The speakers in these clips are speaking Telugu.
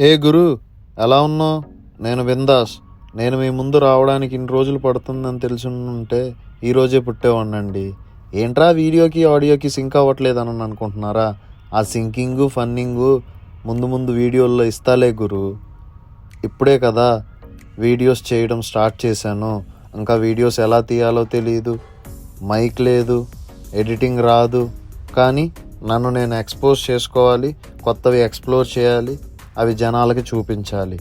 ఏ గురు, ఎలా ఉన్నావు? నేను బిందాస్. నేను మీ ముందు రావడానికి ఇన్ని రోజులు పడుతుందని తెలిసి ఉంటే ఈరోజే పుట్టేవాడినండి. ఏంట్రా వీడియోకి ఆడియోకి సింక్ అవ్వట్లేదని అనుకుంటున్నారా? ఆ సింకింగు ఫన్నింగు ముందు ముందు వీడియోల్లో ఇస్తాలే గురు. ఇప్పుడే కదా వీడియోస్ చేయడం స్టార్ట్ చేశాను. ఇంకా వీడియోస్ ఎలా తీయాలో తెలియదు, మైక్ లేదు, ఎడిటింగ్ రాదు. కానీ నన్ను నేను ఎక్స్పోజ్ చేసుకోవాలి, కొత్తవి ఎక్స్ప్లోర్ చేయాలి, అవి జనాలకి చూపించాలి.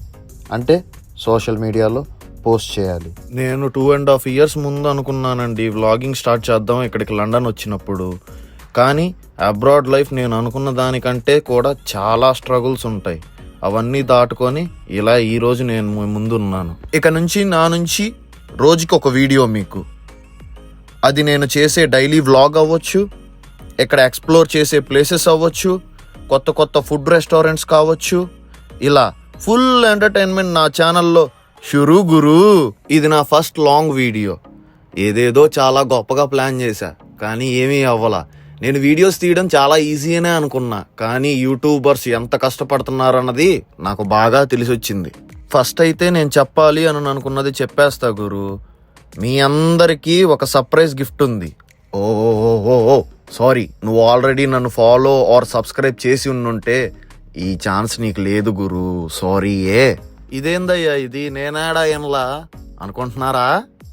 అంటే సోషల్ మీడియాలో పోస్ట్ చేయాలి. నేను 2.5 years ముందు అనుకున్నానండి వ్లాగింగ్ స్టార్ట్ చేద్దాం ఇక్కడికి లండన్ వచ్చినప్పుడు. కానీ అబ్రాడ్ లైఫ్ నేను అనుకున్న దానికంటే కూడా చాలా స్ట్రగుల్స్ ఉంటాయి. అవన్నీ దాటుకొని ఇలా ఈరోజు నేను ముందున్నాను. ఇక నుంచి నా నుంచి రోజుకి ఒక వీడియో మీకు. అది నేను చేసే డైలీ వ్లాగ్ అవ్వచ్చు, ఇక్కడ ఎక్స్ప్లోర్ చేసే ప్లేసెస్ అవ్వచ్చు, కొత్త కొత్త ఫుడ్ రెస్టారెంట్స్ కావచ్చు. ఇలా ఫుల్ ఎంటర్టైన్మెంట్ నా ఛానల్లో షురూ గురు. ఇది నా ఫస్ట్ లాంగ్ వీడియో. ఏదేదో చాలా గొప్పగా ప్లాన్ చేశా, కానీ ఏమీ అవ్వలా. నేను వీడియోస్ తీయడం చాలా ఈజీ అనే అనుకున్నా, కానీ యూట్యూబర్స్ ఎంత కష్టపడుతున్నారన్నది నాకు బాగా తెలిసొచ్చింది. ఫస్ట్ అయితే నేను చెప్పాలి అని అనుకున్నది చెప్పేస్తా గురు. మీ అందరికీ ఒక సర్ప్రైజ్ గిఫ్ట్ ఉంది. ఓ సారీ, నువ్వు ఆల్రెడీ నన్ను ఫాలో ఆర్ సబ్స్క్రైబ్ చేసి ఉండుంటే ఈ ఛాన్స్ నీకు లేదు గురు. సారీ. ఇదేందయ్యా ఇది, నేనాడా ఎన్లా అనుకుంటున్నారా?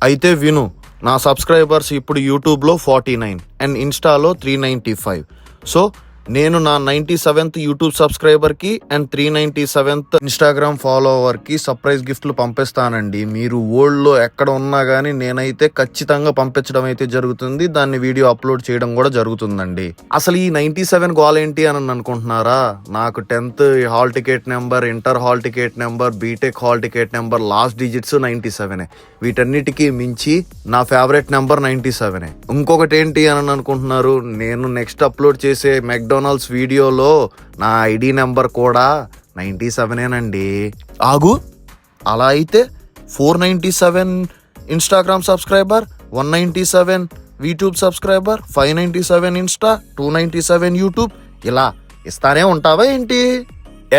అయితే విను. నా సబ్స్క్రైబర్స్ ఇప్పుడు యూట్యూబ్లో 49 అండ్ ఇన్స్టాలో 395. సో నేను నా 97th యూట్యూబ్ సబ్స్క్రైబర్కి అండ్ 397th ఇన్స్టాగ్రామ్ ఫాలోవర్కి సర్ప్రైజ్ గిఫ్ట్లు పంపిస్తానండి. మీరు వరల్డ్లో ఎక్కడ ఉన్నా కానీ నేనైతే ఖచ్చితంగా పంపించడం అయితే జరుగుతుంది. దాన్ని వీడియో అప్లోడ్ చేయడం కూడా జరుగుతుందండి. అసలు ఈ 97 గోల్ ఏంటి అని అనుకుంటున్నారా? నాకు 10th hall ticket number, inter hall ticket number, BTech hall ticket number last digits 97. వీటన్నిటికీ మించి నా ఫేవరెట్ నెంబర్ 97. ఇంకొకటి ఏంటి అని అనుకుంటున్నారు? నేను నెక్స్ట్ అప్లోడ్ చేసే మెక్డొనాల్డ్స్ వీడియోలో నా ఐడి నెంబర్ కూడా 97నండి. ఆగు, అలా అయితే 497 Instagram subscriber, 197 YouTube subscriber, 597 Insta, 297 YouTube, ఇలా ఇస్తానే ఉంటావా ఏంటి?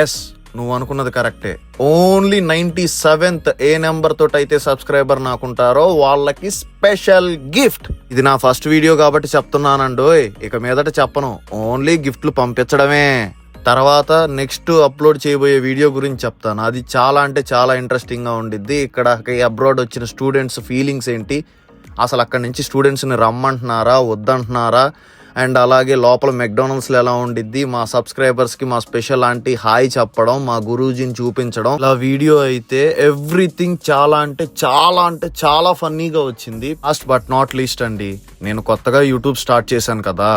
ఎస్, నువ్వు అనుకున్నది కరెక్టే. ఓన్లీ 97th ఏ నెంబర్ తోటి అయితే సబ్స్క్రైబర్ నాకుంటారో వాళ్ళకి స్పెషల్ గిఫ్ట్. ఇది నా ఫస్ట్ వీడియో కాబట్టి చెప్తున్నానండోయ్. ఇక మీదట చెప్పను, ఓన్లీ గిఫ్ట్లు పంపించడమే. తర్వాత నెక్స్ట్ అప్లోడ్ చేయబోయే వీడియో గురించి చెప్తాను. అది చాలా అంటే చాలా ఇంట్రెస్టింగ్గా ఉండిద్ది. ఇక్కడ అబ్రాడ్ వచ్చిన స్టూడెంట్స్ ఫీలింగ్స్ ఏంటి, అసలు అక్కడి నుంచి స్టూడెంట్స్ని రమ్మంటున్నారా వద్దంటున్నారా, అండ్ అలాగే లోపల మెక్డొనాల్డ్స్లో ఎలా ఉండిద్ది, మా సబ్స్క్రైబర్స్కి మా స్పెషల్ ఆంటీ హాయ్ చెప్పడం, మా గురూజీని చూపించడం. ఇలా వీడియో అయితే ఎవ్రీథింగ్ చాలా అంటే చాలా ఫన్నీగా వచ్చింది. లాస్ట్ బట్ నాట్ లీస్ట్ అండి, నేను కొత్తగా యూట్యూబ్ స్టార్ట్ చేశాను కదా.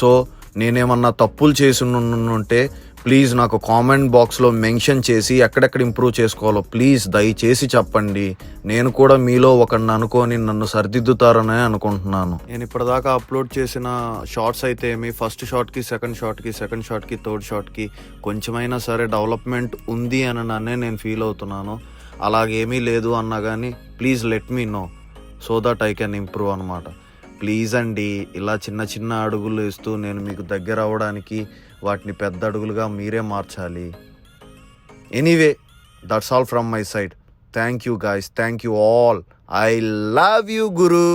సో నేనేమన్నా తప్పులు చేసి ఉంటే ప్లీజ్ నాకు కామెంట్ బాక్స్లో మెన్షన్ చేసి ఎక్కడెక్కడ ఇంప్రూవ్ చేసుకోవాలో ప్లీజ్ దయచేసి చెప్పండి. నేను కూడా మీలో ఒకరిని అనుకొని నన్ను సరిదిద్దుతారనే అనుకుంటున్నాను. నేను ఇప్పటిదాకా అప్లోడ్ చేసిన షార్ట్స్ అయితే ఫస్ట్ షార్ట్కి, సెకండ్ షార్ట్కి, థర్డ్ షార్ట్కి కొంచెమైనా సరే డెవలప్మెంట్ ఉంది అని నన్నే నేను ఫీల్ అవుతున్నాను. అలాగేమీ లేదు అన్నా కానీ please let me know so that I can improve అనమాట. ప్లీజ్ అండి, ఇలా చిన్న చిన్న అడుగులు వేస్తూ నేను మీకు దగ్గర అవ్వడానికి వాటిని పెద్ద అడుగులుగా మీరే మార్చాలి. Anyway, that's all from my side. Thank you guys, thank you all. I love you Guru.